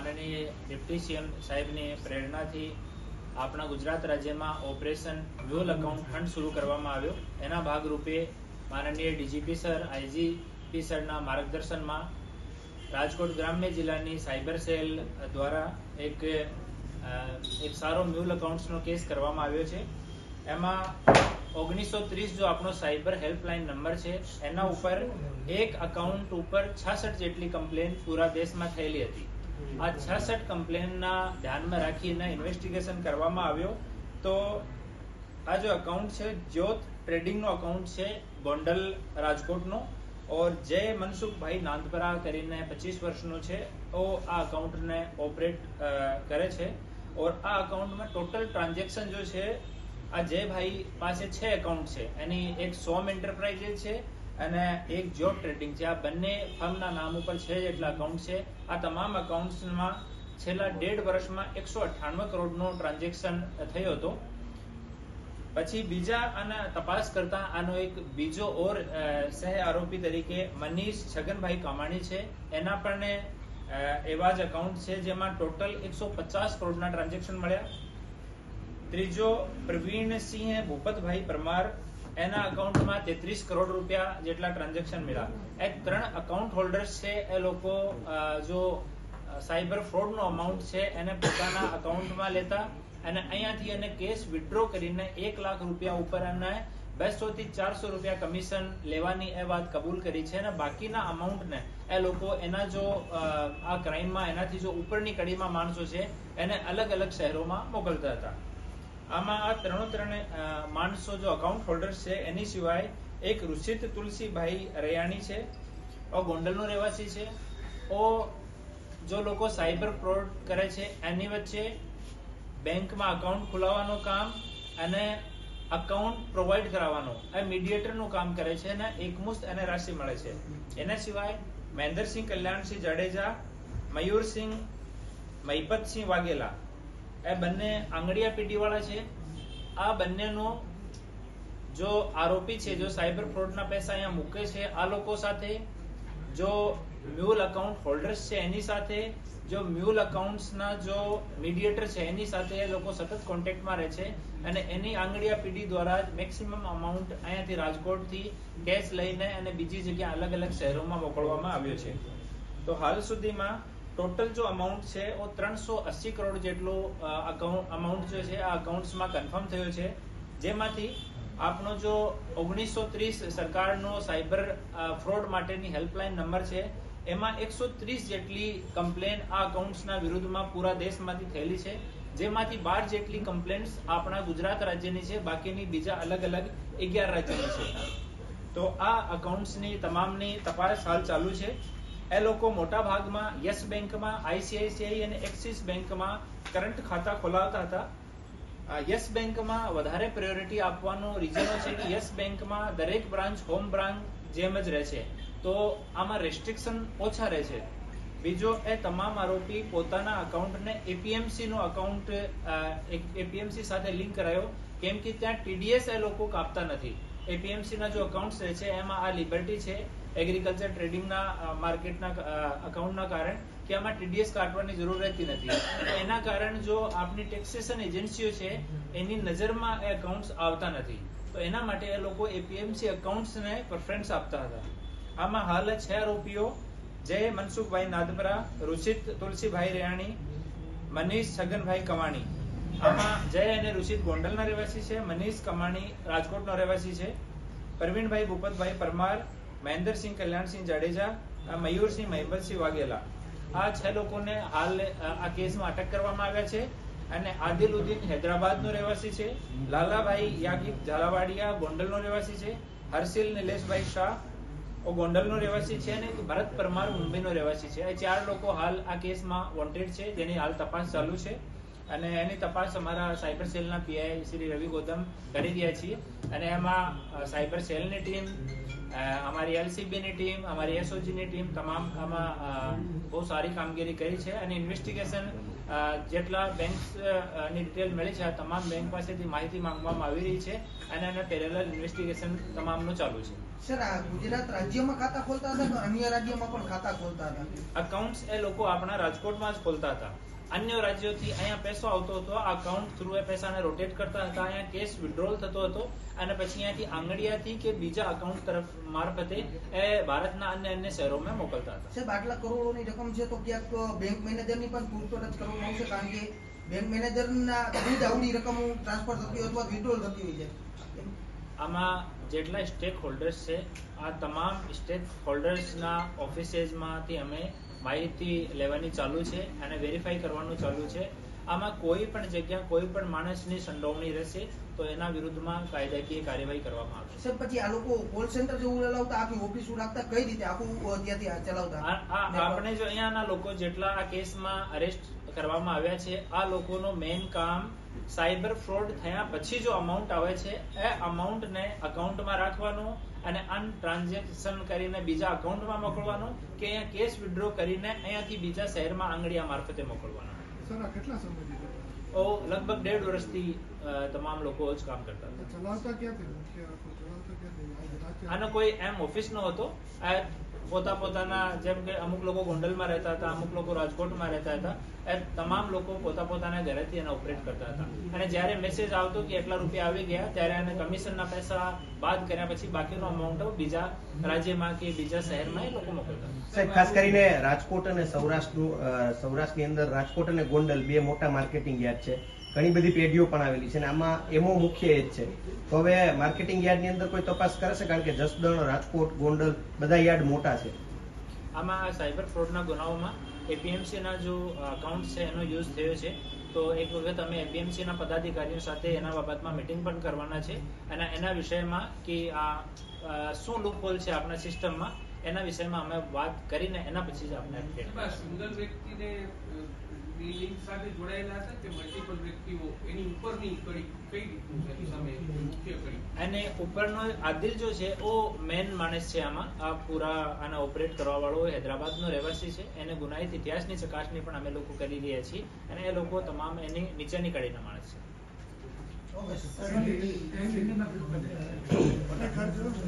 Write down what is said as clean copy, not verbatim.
માનનીય deputy CM સાહેબની પ્રેરણાથી આપણા ગુજરાત રાજ્યમાં ઓપરેશન મ્યુલ અકાઉન્ટ ફંડ શરૂ કરવામાં આવ્યો. એના ભાગરૂપે માનનીય ડીજીપી સર, આઈજીપી સરના માર્ગદર્શનમાં રાજકોટ ગ્રામ્ય જિલ્લાની સાયબર સેલ દ્વારા એક સારો મ્યુલ અકાઉન્ટ્સનો કેસ કરવામાં આવ્યો છે. એમાં 1930 જો આપણો સાયબર હેલ્પલાઇન નંબર છે, એના ઉપર એક અકાઉન્ટ ઉપર 66 જેટલી કમ્પ્લેન પૂરા દેશમાં થયેલી હતી. આ 66 કમ્પ્લેનના ધ્યાનમાં રાખીને ઇન્વેસ્ટિગેશન કરવામાં આવ્યો. તો આ જો અકાઉન્ટ છે, જ્યોત ટ્રેડિંગનો અકાઉન્ટ છે, ગોંડલ રાજકોટનો, और जय मनसुख भाई नांदपरा કરીને 25 વર્ષનો છે. આ અકાઉન્ટને ઓપરેટ કરે છે. और આ અકાઉન્ટમાં ટોટલ ટ્રાન્ઝેક્શન જો છે, આ જયભાઈ પાસે 6 એકાઉન્ટ છે. એની એક સોમ એન્ટરપ્રાઇઝ છે અને એક જોબ ટ્રેડિંગ છે. આ બંને ફર્મના નામ ઉપર 6 જેટલા અકાઉન્ટ છે. આ તમામ અકાઉન્ટ્સમાં છેલ્લા 1.5 વર્ષમાં 198 કરોડનો ટ્રાન્ઝેક્શન થયો હતો. પછી બીજા આના તપાસ કરતા આનો એક બીજો ઓર સહ આરોપી તરીકે મનીષ છગનભાઈ કામાણી છે. એના પણ એવા જ અકાઉન્ટ છે જેમાં ટોટલ 150 કરોડના ટ્રાન્ઝેક્શન મળ્યા. ત્રીજો પ્રવીણસિંહ ભૂપતભાઈ પરમાર, એના અકાઉન્ટમાં 33 કરોડ રૂપિયા જેટલા ટ્રાન્ઝેક્શન મળ્યા. એ 3 અકાઉન્ટ હોલ્ડર્સ છે. એ લોકો જો સાયબર ફ્રોડનો અમાઉન્ટ છે એને પોતાના અકાઉન્ટમાં લેતા અને અહીંયાથી એને કેશ વિથડ્રો કરીને 1 લાખ રૂપિયા ઉપર એને 200 થી 400 રૂપિયા કમિશન લેવાની એ વાત કબૂલ કરી છે. અને બાકીના અમાઉન્ટને એ લોકો એના જો આ ક્રાઇમમાં એનાથી જો ઉપરની કડીમાં માણસો છે એને અલગ અલગ શહેરોમાં મોકલતા હતા. આમાં આ ત્રણે માણસો જો અકાઉન્ટ હોલ્ડર્સ છે, એની સિવાય એક ઋષિત તુલસીભાઈ રૈયાણી છે, ગોંડલનો રહેવાસી છે. જો લોકો સાયબર ફ્રોડ કરે છે એની વચ્ચે બેંકમાં અકાઉન્ટ ખોલાવવાનું કામ અને અકાઉન્ટ પ્રોવાઈડ કરાવવાનો એ મીડિયેટરનું કામ કરે છે અને એકમુસ્ત એને રાશિ મળે છે. એના સિવાય મહેન્દ્રસિંહ કલ્યાણસિંહ જાડેજા, મયુરસિંહ મહિપતસિંહ વાઘેલા, એ બંને આંગડિયા પીઢીવાળા છે. આ બંનેનો જો આરોપી છે, જો સાયબર ફ્રોડના પૈસા અહીંયા મૂકે છે, આ લોકો સાથે જો મ્યુલ અકાઉન્ટ હોલ્ડર્સ છે એની સાથે, જો મ્યુલ અકાઉન્ટ્સના જો મીડિયેટર છે એની સાથે એ લોકો સતત કોન્ટેક્ટમાં રહે છે અને એની આંગડિયા પીઢી દ્વારા મેક્સિમમ અમાઉન્ટ અહીંયાથી રાજકોટથી કેશ લઈને અને બીજી જગ્યા અલગ અલગ શહેરોમાં મોકલવામાં આવ્યો છે. તો હાલ સુધીમાં ટોટલ જો અમાઉન્ટ છે એ 380 કરોડ જેટલો અમાઉન્ટ જે છે આ અકાઉન્ટ્સમાં કન્ફર્મ થયો છે. જેમાંથી આપનો જો 1930 સરકારનો સાયબર ફ્રોડ માટેની હેલ્પલાઇન નંબર છે, એમાં 130 જેટલી કમ્પ્લેન આ અકાઉન્ટ્સના વિરુદ્ધમાં પૂરા દેશમાંથી થયેલી છે. જેમાંથી 12 જેટલી કમ્પ્લેન્ટ્સ આપણા ગુજરાત રાજ્યની છે, બાકીની બીજા અલગ અલગ 11 રાજ્યની છે. તો આ અકાઉન્ટ્સની તમામની તપાસ હાલ ચાલુ છે. એ લોકો મોટા ભાગમાં યસ બેંકમાં, આઈસીઆઈસીઆઈ અને એક્સિસ બેંકમાં કરંટ ખાતા ખોલાવતા હતા. યસ બેંકમાં વધારે પ્રાયોરિટી આપવાનો રીઝન છે કે યસ બેંકમાં દરેક બ્રાન્ચ હોમ બ્રાન્ચ જેમ જ રહે છે, તો આમાં રેસ્ટ્રિક્શન ઓછા રહે છે. બીજો, એ તમામ આરોપી પોતાના અકાઉન્ટને એપીએમસી નો અકાઉન્ટ એપીએમસી સાથે લિંક કરાયો, કેમ કે ત્યાં ટીડીએસ એ લોકો કાપતા નથી. એપીએમસી ના જો અકાઉન્ટ રહે છે એમાં આ લિબર્ટી છે એગ્રીકલ્ચર ટ્રેડિંગના માર્કેટના અકાઉન્ટના કારણે કે આમાં ટીડીએસ કાઢવાની જરૂર રહેતી નથી. એના કારણે જો આપની ટેક્સેશન એજન્સીઓ છે એની નજરમાં એ અકાઉન્ટ્સ આવતા નથી, તો એના માટે એ લોકો એપીએમસી અકાઉન્ટ્સને પ્રેફરન્સ આપતા હતા. આમાં હાલ 6 આરોપીઓ જય મનસુખભાઈ નાદપરા, ઋષિત તુલસીભાઈ રૈયાણી, મનીષ છગનભાઈ કમાણી. આમાં જય અને ઋષિત ગોંડલના રહેવાસી છે, મનીષ કમાણી રાજકોટનો રહેવાસી છે, પ્રવીણભાઈ ભૂપતભાઈ પરમાર, મહેન્દ્રસિંહ કલ્યાણસિંહ જાડેજા, મયુરસિંહ મહિપતસિંહ વાઘેલા. આ 6 લોકોને હાલ આ કેસમાં અટક કરવામાં આવ્યા છે. અને આદિલુદ્દીન હૈદરાબાદનો રહેવાસી છે, લાલાભાઈ યાકીબ ઝાલાવાડિયા ગોંડલનો રહેવાસી છે, હર્ષિલ નિલેશભાઈ શાહ ગોંડલનો રહેવાસી છે અને ભરત પરમાર મુંબઈનો રહેવાસી છે. એ 4 લોકો હાલ આ કેસમાં વોન્ટેડ છે, જેની હાલ તપાસ ચાલુ છે. અને એની તપાસ અમારા સાયબર સેલના પીઆઈ શ્રી રવિ ગૌતમ કરી રહ્યા છીએ. અને એમાં સાયબર સેલની ટીમ, અમારી એલસીબીની ટીમ, અમારી એસઓજીની ટીમ તમામ આમાં બહુ સારી કામગીરી કરી છે અને ઇન્વેસ્ટિગેશન જેટલા બેંકની ડિટેલ મળી છે આ તમામ બેંક પાસેથી માહિતી માંગવામાં આવી રહી છે અને એના પેરેલલ ઇન્વેસ્ટિગેશન તમામનું ચાલુ છે. સર, આ ગુજરાત રાજ્યમાં ખાતા ખોલતા હતા કે અન્ય રાજ્યોમાં પણ ખાતા ખોલતા હતા? અકાઉન્ટ્સ એ લોકો આપણા રાજકોટમાં જ ખોલતા હતા. અન્ય રાજ્યોથી અહીંયા પૈસો આવતો હતો, આ અકાઉન્ટ થ્રુ એ પૈસાને રોટેટ કરતા હતા, અહીંયા કેશ વિડ્રોલ થતો હતો અને પછી અહીંયાથી આંગળીયાથી કે બીજા અકાઉન્ટ તરફ મારફતે એ ભારતના અન્ય શહેરોમાં મોકલતા હતા. સાહેબ, આટલા કરોડોની રકમ છે તો ક્યાંક બેંક મેનેજરની પણ પૂછપરછ કરવામાં આવશે, કારણ કે બેંક મેનેજરના જ આવડી રકમ ટ્રાન્સફર થતી હોય અથવા વિડ્રોલ થતી હોય છે. આમાં જેટલા સ્ટેક હોલ્ડર્સ છે આ તમામ સ્ટેક હોલ્ડર્સના ઓફિસેસમાંથી અમે માહિતી લેવાની ચાલુ છે અને વેરીફાઈ કરવાનું ચાલુ છે. આમાં કોઈ પણ જગ્યા કોઈ પણ માણસની સંડોવણી રહેશે તો એના વિરુદ્ધમાં કાયદાકીય કાર્યવાહી કરવામાં આવશે. સર, પછી આ લોકો કોલ સેન્ટર જેવું ચલાવતા, આખી ઓફિસ રાખતા, કઈ રીતે આખું ત્યાંથી ચલાવતા? આપણે જો અહીંયાના લોકો જેટલા આ કેસમાં અરેસ્ટ કરવામાં આવ્યા છે આ લોકોનો મેઇન કામ સાયબર ફ્રોડ થયા પછી જો અમાઉન્ટ આવે છે એ અમાઉન્ટને અકાઉન્ટમાં રાખવાનું અને ટ્રાન્ઝેક્શન કરીને બીજા અકાઉન્ટમાં મોકલવાનું કે અહીંયા કેશ વિડ્રો કરીને અહીંયાથી બીજા શહેરમાં આંગળીયા મારફતે મોકલવાનું. સર, આ કેટલા સમયથી? લગભગ 1.5 વર્ષથી તમામ લોકો જ કામ કરતા હતા. ચલાવતા ક્યાંથી? આનો કોઈ એમ ઓફિસ નો હતો. પોતાના જેમ કે અમુક લોકો ગોંડલમાં રહેતા હતા, અમુક લોકો રાજકોટમાં રહેતા હતા, એ તમામ લોકો પોતાના ઘરેથી એને ઓપરેટ કરતા હતા અને જ્યારે મેસેજ આવતો કે એટલા રૂપિયા આવી ગયા ત્યારે એને કમિશનના પૈસા બાદ કર્યા પછી બાકીનો અમાઉન્ટ બીજા રાજ્યમાં કે બીજા શહેરમાં એ લોકો મોકલતા. સાહેબ, ખાસ કરીને રાજકોટ અને સૌરાષ્ટ્રની અંદર રાજકોટ અને ગોંડલ બે મોટા માર્કેટિંગ યાર્ડ છે. ઘણી બધી પેઢીઓ પણ આવેલી છે અને આમાં એમો મુખ્ય એ જ છે. તો હવે માર્કેટિંગ યાર્ડની અંદર કોઈ તપાસ કરે છે? કારણ કે જસદણ, રાજકોટ, ગોંડલ બધા યાર્ડ મોટા છે. આમાં સાયબર ફ્રોડના ગુનાઓમાં એપીએમસીના જો અકાઉન્ટ છે એનો યુઝ થયો છે તો એક વખત અમે એપીએમસીના પદાધિકારીઓ સાથે એના બાબતમાં મીટિંગ પણ કરવાના છે અને એના વિષયમાં કે આ શું લૂપહોલ છે આપણા સિસ્ટમમાં એના વિષયમાં અમે વાત કરીને એના પછી જ આપણે સિંગલ વ્યક્તિને લિંક સાથે જોડાયેલા હતા કે મલ્ટિપલ વ્યક્તિઓ એની ઉપરની કડી કઈ રીતનું છે સામે મુખ્ય કડી અને ઉપરનો આદિલ જો છે ઓ મેન માણસ છે આમાં આ પૂરા આના ઓપરેટ કરવા વાળો હૈદરાબાદનો રહેવાસી છે. એને ગુનાહિત ઇતિહાસની ચકાસણી પણ અમે લોકો કરી રહ્યા છીએ અને એ લોકો તમામ એની નીચેની કડીના માણસ છે.